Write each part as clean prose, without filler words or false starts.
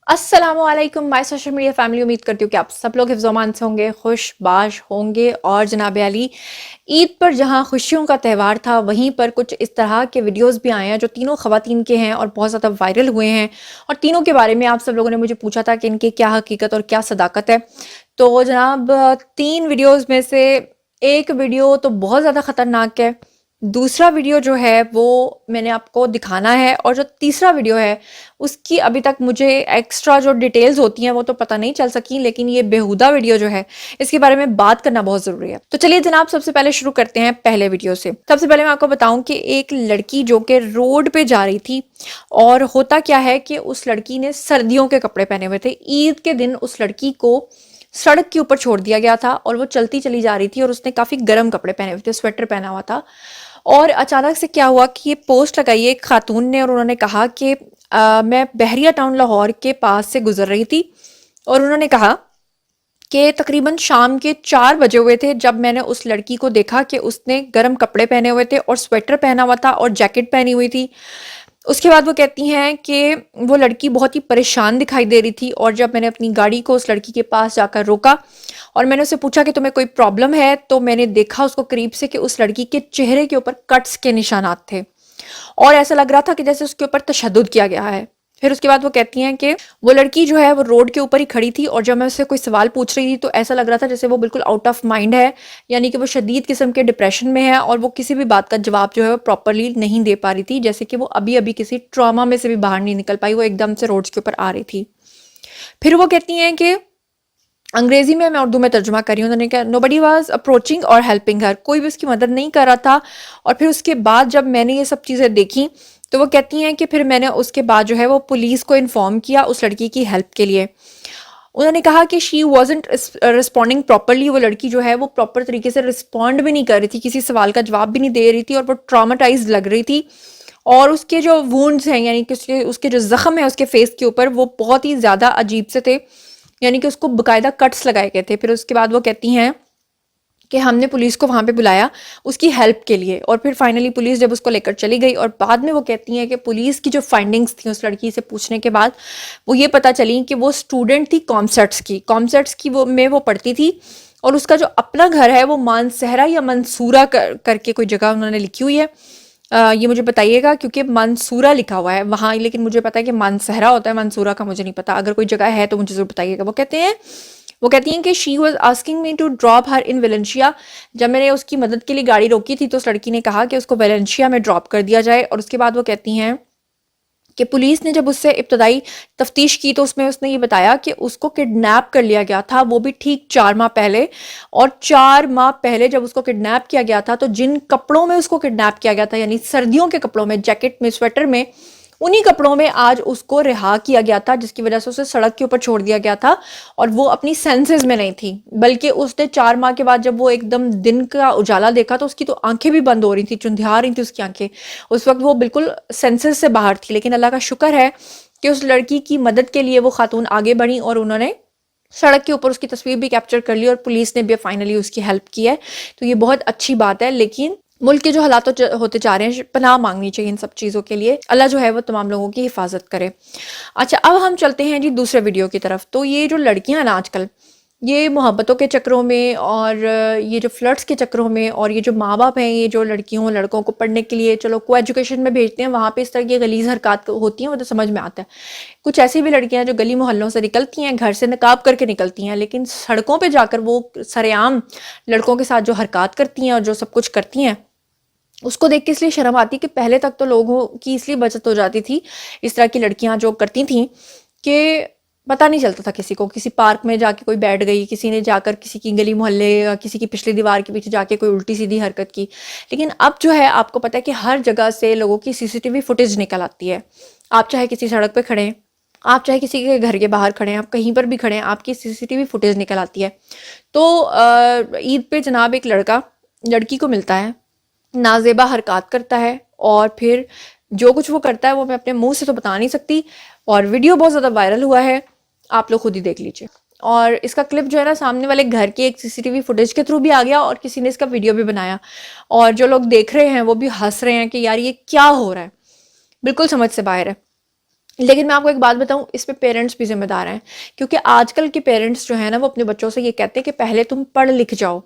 अस्सलाम वालेकुम my social media family. उम्मीद करती हूँ कि आप सब लोग हिफ्ज़-ओ-अमान से होंगे, खुशबाश होंगे। और जनाब अली, ईद पर जहाँ खुशियों का त्यौहार था, वहीं पर कुछ इस तरह के वीडियोस भी आए हैं जो तीनों ख़वातीन के हैं और बहुत ज़्यादा वायरल हुए हैं। और तीनों के बारे में आप सब लोगों ने मुझे पूछा था कि इनकी क्या हकीकत और क्या सदाकत है। तो जनाब, 3 वीडियोस में से एक वीडियो तो बहुत ज़्यादा ख़तरनाक है। दूसरा वीडियो जो है वो मैंने आपको दिखाना है, और जो तीसरा वीडियो है उसकी अभी तक मुझे एक्स्ट्रा जो डिटेल्स होती हैं वो तो पता नहीं चल सकी, लेकिन ये बेहुदा वीडियो जो है इसके बारे में बात करना बहुत ज़रूरी है। तो चलिए जनाब, सबसे पहले शुरू करते हैं पहले वीडियो से। सबसे पहले मैं आपको बताऊं कि एक लड़की जो कि रोड पे जा रही थी, और होता क्या है कि उस लड़की ने सर्दियों के कपड़े पहने हुए थे। ईद के दिन उस लड़की को सड़क के ऊपर छोड़ दिया गया था और वो चलती चली जा रही थी, और उसने काफ़ी गर्म कपड़े पहने हुए थे, स्वेटर पहना हुआ था। और अचानक से क्या हुआ कि ये पोस्ट लगाई है एक खातून ने, और उन्होंने कहा कि मैं बहरिया टाउन लाहौर के पास से गुजर रही थी, और उन्होंने कहा कि तकरीबन शाम के 4 बजे हुए थे जब मैंने उस लड़की को देखा कि उसने गर्म कपड़े पहने हुए थे और स्वेटर पहना हुआ था और जैकेट पहनी हुई थी। उसके बाद वो कहती हैं कि वो लड़की बहुत ही परेशान दिखाई दे रही थी, और जब मैंने अपनी गाड़ी को उस लड़की के पास जाकर रोका और मैंने उससे पूछा कि तुम्हें कोई प्रॉब्लम है, तो मैंने देखा उसको करीब से कि उस लड़की के चेहरे के ऊपर कट्स के निशानात थे, और ऐसा लग रहा था कि जैसे उसके ऊपर तशद्दुद किया गया है। फिर उसके बाद वो कहती हैं कि वो लड़की जो है वो रोड के ऊपर ही खड़ी थी, और जब मैं उससे कोई सवाल पूछ रही थी तो ऐसा लग रहा था जैसे वो बिल्कुल आउट ऑफ माइंड है, यानी कि वो शदीद किस्म के डिप्रेशन में है, और वो किसी भी बात का जवाब जो है वो प्रॉपरली नहीं दे पा रही थी, जैसे कि वो अभी अभी किसी ट्रॉमा में से भी बाहर नहीं निकल पाई, वो एकदम से रोड्स के ऊपर आ रही थी। फिर वो कहती हैं कि अंग्रेजी में, मैं उर्दू में तर्जुमा कर रही हूँ, उन्होंने कहा नोबडी वाज अप्रोचिंग और हेल्पिंग हर, कोई भी उसकी मदद नहीं कर रहा था। और फिर उसके बाद जब मैंने ये सब चीज़ें देखी तो वो कहती हैं कि फिर मैंने उसके बाद जो है वो पुलिस को इन्फॉर्म किया उस लड़की की हेल्प के लिए। उन्होंने कहा कि शी वॉजेंट रिस्पॉन्डिंग प्रॉपरली, वो लड़की जो है वो प्रॉपर तरीके से रिस्पॉन्ड भी नहीं कर रही थी, किसी सवाल का जवाब भी नहीं दे रही थी, और वो ट्रामाटाइज लग रही थी। और उसके जो वुंड्स हैं, यानी कि उसके उसके जो जख्म है उसके फेस के ऊपर, वो बहुत ही ज़्यादा अजीब से थे, यानी कि उसको बकायदा कट्स लगाए गए थे। फिर उसके बाद वो कहती हैं कि हमने पुलिस को वहाँ पे बुलाया उसकी हेल्प के लिए, और फिर फाइनली पुलिस जब उसको लेकर चली गई, और बाद में वो कहती हैं कि पुलिस की जो फाइंडिंग्स थी उस लड़की से पूछने के बाद वो ये पता चली कि वो स्टूडेंट थी कॉमसेट्स की वो पढ़ती थी, और उसका जो अपना घर है वो मानसहरा या मंसूरा करके कोई जगह उन्होंने लिखी हुई है। ये मुझे बताइएगा, क्योंकि मंसूरा लिखा हुआ है वहाँ, लेकिन मुझे पता है कि मानसहरा होता है, मंसूरा का मुझे नहीं पता। अगर कोई जगह है तो मुझे ज़रूर बताइएगा। वो कहती हैं कि she was asking me to drop her in Valencia. जब मैंने उसकी मदद के लिए गाड़ी रोकी थी तो उस लड़की ने कहा कि उसको वेलेंशिया में ड्रॉप कर दिया जाए। और उसके बाद वो कहती हैं कि पुलिस ने जब उससे इब्तदाई तफ्तीश की तो उसमें उसने ये बताया कि उसको किडनैप कर लिया गया था, वो भी ठीक 4 माह पहले। और 4 माह पहले जब उसको किडनैप किया गया था तो जिन कपड़ों में उसको किडनैप किया गया था, यानी सर्दियों के कपड़ों में, जैकेट में, स्वेटर में, उन्हीं कपड़ों में आज उसको रिहा किया गया था, जिसकी वजह से उसे सड़क के ऊपर छोड़ दिया गया था। और वो अपनी सेंसेस में नहीं थी, बल्कि उसने 4 माह के बाद जब वो एकदम दिन का उजाला देखा तो उसकी तो आंखें भी बंद हो रही थी, चुंधिया रही थी उसकी आंखें। उस वक्त वो बिल्कुल सेंसेस से बाहर थी, लेकिन अल्लाह का शुक्र है कि उस लड़की की मदद के लिए वो खातून आगे बढ़ी, और उन्होंने सड़क के ऊपर उसकी तस्वीर भी कैप्चर कर ली, और पुलिस ने भी फाइनली उसकी हेल्प की है। तो ये बहुत अच्छी बात है। लेकिन मुल्क के जो हालात होते जा रहे हैं, पनाह मांगनी चाहिए इन सब चीज़ों के लिए। अल्लाह जो है वो तमाम लोगों की हिफाजत करे। अच्छा, अब हम चलते हैं जी दूसरे वीडियो की तरफ। तो ये जो लड़कियां ना आजकल, ये मोहब्बतों के चक्रों में और ये जो फ्लर्ट्स के चक्रों में, और ये जो माँ बाप हैं, ये जो लड़कियों लड़कों को पढ़ने के लिए चलो को एजुकेशन में भेजते हैं, वहाँ पे इस तरह की गलीज हरकत होती हैं, वो तो समझ में आता है। कुछ ऐसी भी लड़कियां जो गली मोहल्लों से निकलती हैं, घर से नकाब करके निकलती हैं, लेकिन सड़कों पे जाकर वो सरेआम लड़कों के साथ जो हरकत करती हैं और जो सब कुछ करती हैं, उसको देख के इसलिए शर्म आती कि पहले तक तो लोगों की इसलिए बचत हो जाती थी, इस तरह की लड़कियां जो करती थीं, कि पता नहीं चलता था किसी को। किसी पार्क में जाके कोई बैठ गई, किसी ने जाकर किसी की गली मोहल्ले या किसी की पिछली दीवार के पीछे जाके कोई उल्टी सीधी हरकत की। लेकिन अब जो है आपको पता है कि हर जगह से लोगों की सीसीटीवी फुटेज निकल आती है। आप चाहे किसी सड़क पे खड़े हैं, आप चाहे किसी के घर के बाहर खड़े हैं, आप कहीं पर भी खड़े हैं, आपकी सीसीटीवी फुटेज निकल आती है। तो ईद पे जनाब एक लड़का लड़की को मिलता है, नाजेबा हरकत करता है, और फिर जो कुछ वो करता है वो मैं अपने मुंह से तो बता नहीं सकती, और वीडियो बहुत ज़्यादा वायरल हुआ है, आप लोग खुद ही देख लीजिए। और इसका क्लिप जो है ना, सामने वाले घर के एक सीसीटीवी फुटेज के थ्रू भी आ गया, और किसी ने इसका वीडियो भी बनाया, और जो लोग देख रहे हैं वो भी हंस रहे हैं कि यार ये क्या हो रहा है, बिल्कुल समझ से बाहर है। لیکن میں آپ کو ایک بات بتاؤں، اس پہ پیرنٹس بھی ذمہ دار ہیں، کیونکہ آج کل کے پیرنٹس جو ہیں نا وہ اپنے بچوں سے یہ کہتے ہیں کہ پہلے تم پڑھ لکھ جاؤ،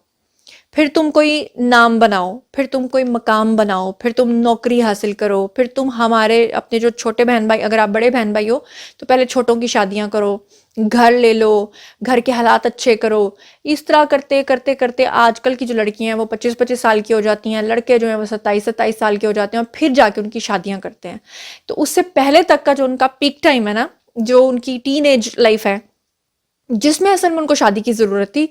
پھر تم کوئی نام بناؤ، پھر تم کوئی مقام بناؤ، پھر تم نوکری حاصل کرو، پھر تم ہمارے اپنے جو چھوٹے بہن بھائی، اگر آپ بڑے بہن بھائی ہو تو پہلے چھوٹوں کی شادیاں کرو، گھر لے لو، گھر کے حالات اچھے کرو۔ اس طرح کرتے کرتے کرتے آج کل کی جو لڑکیاں ہیں وہ 25-25 سال کی ہو جاتی ہیں، لڑکے جو ہیں وہ 27-27 سال کے ہو جاتے ہیں، اور پھر جا کے ان کی شادیاں کرتے ہیں۔ تو اس سے پہلے تک کا جو ان کا پیک ٹائم ہے نا، جو ان کی ٹین ایج لائف ہے، جس میں اصل میں ان کو شادی کی ضرورت تھی،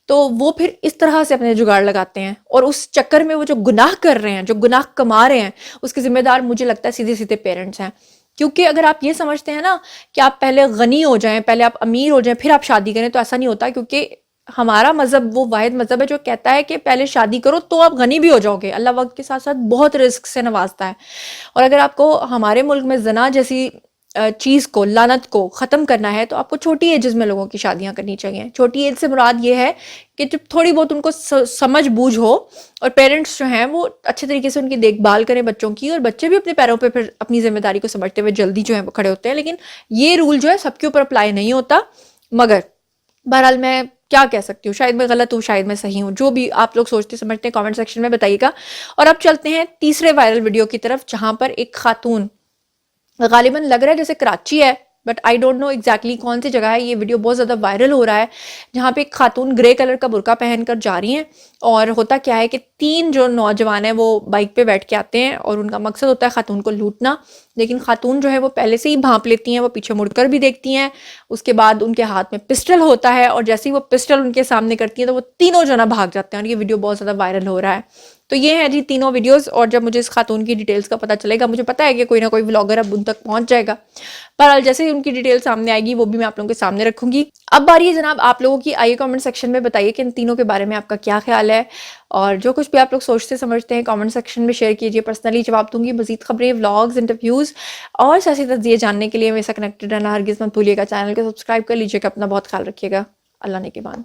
تو وہ پھر اس طرح سے اپنے جگاڑ لگاتے ہیں، اور اس چکر میں وہ جو گناہ کر رہے ہیں، جو گناہ کما رہے ہیں، اس کے ذمہ دار مجھے لگتا ہے سیدھے سیدھے پیرنٹس ہیں۔ کیونکہ اگر آپ یہ سمجھتے ہیں نا کہ آپ پہلے غنی ہو جائیں، پہلے آپ امیر ہو جائیں، پھر آپ شادی کریں، تو ایسا نہیں ہوتا، کیونکہ ہمارا مذہب وہ واحد مذہب ہے جو کہتا ہے کہ پہلے شادی کرو تو آپ غنی بھی ہو جاؤ گے، اللہ وقت کے ساتھ ساتھ بہت رزق سے نوازتا ہے۔ اور اگر آپ کو ہمارے ملک میں زنا جیسی چیز کو، لعنت کو ختم کرنا ہے، تو آپ کو چھوٹی ایجز میں لوگوں کی شادیاں کرنی چاہیے۔ چھوٹی ایج سے مراد یہ ہے کہ جب تھوڑی بہت ان کو سمجھ بوجھ ہو، اور پیرنٹس جو ہیں وہ اچھے طریقے سے ان کی دیکھ بھال کریں بچوں کی، اور بچے بھی اپنے پیروں پہ پھر اپنی ذمہ داری کو سمجھتے ہوئے جلدی جو ہے وہ کھڑے ہوتے ہیں۔ لیکن یہ رول جو ہے سب کے اوپر اپلائی نہیں ہوتا، مگر بہرحال میں کیا کہہ سکتی ہوں، شاید میں غلط ہوں، شاید میں صحیح ہوں، جو بھی آپ لوگ سوچتے سمجھتے ہیں کامنٹ سیکشن میں بتائیے گا۔ اور اب چلتے ہیں تیسرے وائرل ویڈیو کی طرف، جہاں پر ایک خاتون، غالباً لگ رہا ہے جیسے کراچی ہے، but I don't know exactly کون سی جگہ ہے۔ یہ ویڈیو بہت زیادہ وائرل ہو رہا ہے، جہاں پہ ایک خاتون گرے کلر کا برقع پہن کر جا رہی ہیں، اور ہوتا کیا ہے کہ 3 جو نوجوان ہیں وہ بائک پہ بیٹھ کے آتے ہیں، اور ان کا مقصد ہوتا ہے خاتون کو لوٹنا۔ لیکن خاتون جو ہے وہ پہلے سے ہی بھانپ لیتی ہیں، وہ پیچھے مڑ کر بھی دیکھتی ہیں، اس کے بعد ان کے ہاتھ میں پسٹل ہوتا ہے، اور جیسے ہی وہ پسٹل ان کے سامنے کرتی ہیں تو وہ تینوں جو نا بھاگ جاتے ہیں، اور یہ ویڈیو بہت زیادہ وائرل ہو رہا ہے۔ تو یہ ہے جی تینوں ویڈیوز، اور جب مجھے اس خاتون کی ڈیٹیلز کا پتہ چلے گا، مجھے پتہ ہے کہ کوئی نہ کوئی ولاگر اب ان تک پہنچ جائے گا، بہرحال جیسے ہی ان کی ڈیٹیل سامنے آئے گی وہ بھی میں آپ لوگوں کے سامنے رکھوں گی۔ اب باری ہے جناب آپ لوگوں کی، آئیے کامنٹ سیکشن میں بتائیے کہ ان تینوں کے بارے میں آپ کا کیا خیال ہے، اور جو کچھ بھی آپ لوگ سوچتے سمجھتے ہیں کامنٹ سیکشن میں شیئر کیجیے، پرسنلی جواب دوں گی۔ مزید خبریں، ولاگز، انٹرویوز اور سیاسی تجزیے جاننے کے لیے میرے ساتھ کنیکٹڈ رہنا ہرگز مت بھولیے گا۔ چینل کو سبسکرائب کر لیجیے گا، اپنا بہت خیال رکھیے گا۔ اللہ نے کے بان۔